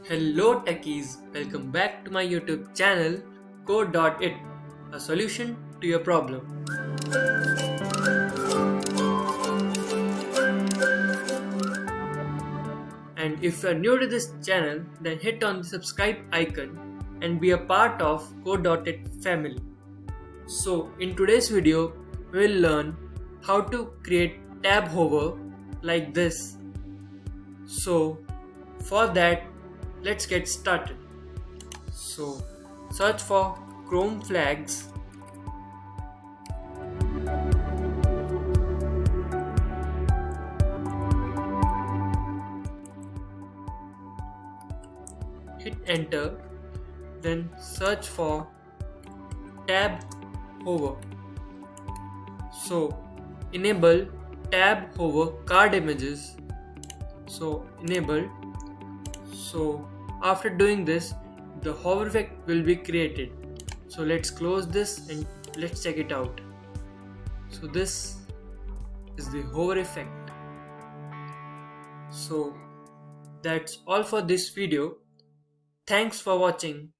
Hello techies, welcome back to my YouTube channel Code.it, a solution to your problem. And if you are new to this channel, then hit on the subscribe icon and be a part of Code.it family. So in today's video, we will learn how to create tab hover like this. So for that, let's get started. So search for Chrome flags, hit enter, then search for tab hover. So enable tab hover card images. So enable. So after doing this, the hover effect will be created. So let's close this and let's check it out. So this is the hover effect. So that's all for this video. Thanks for watching.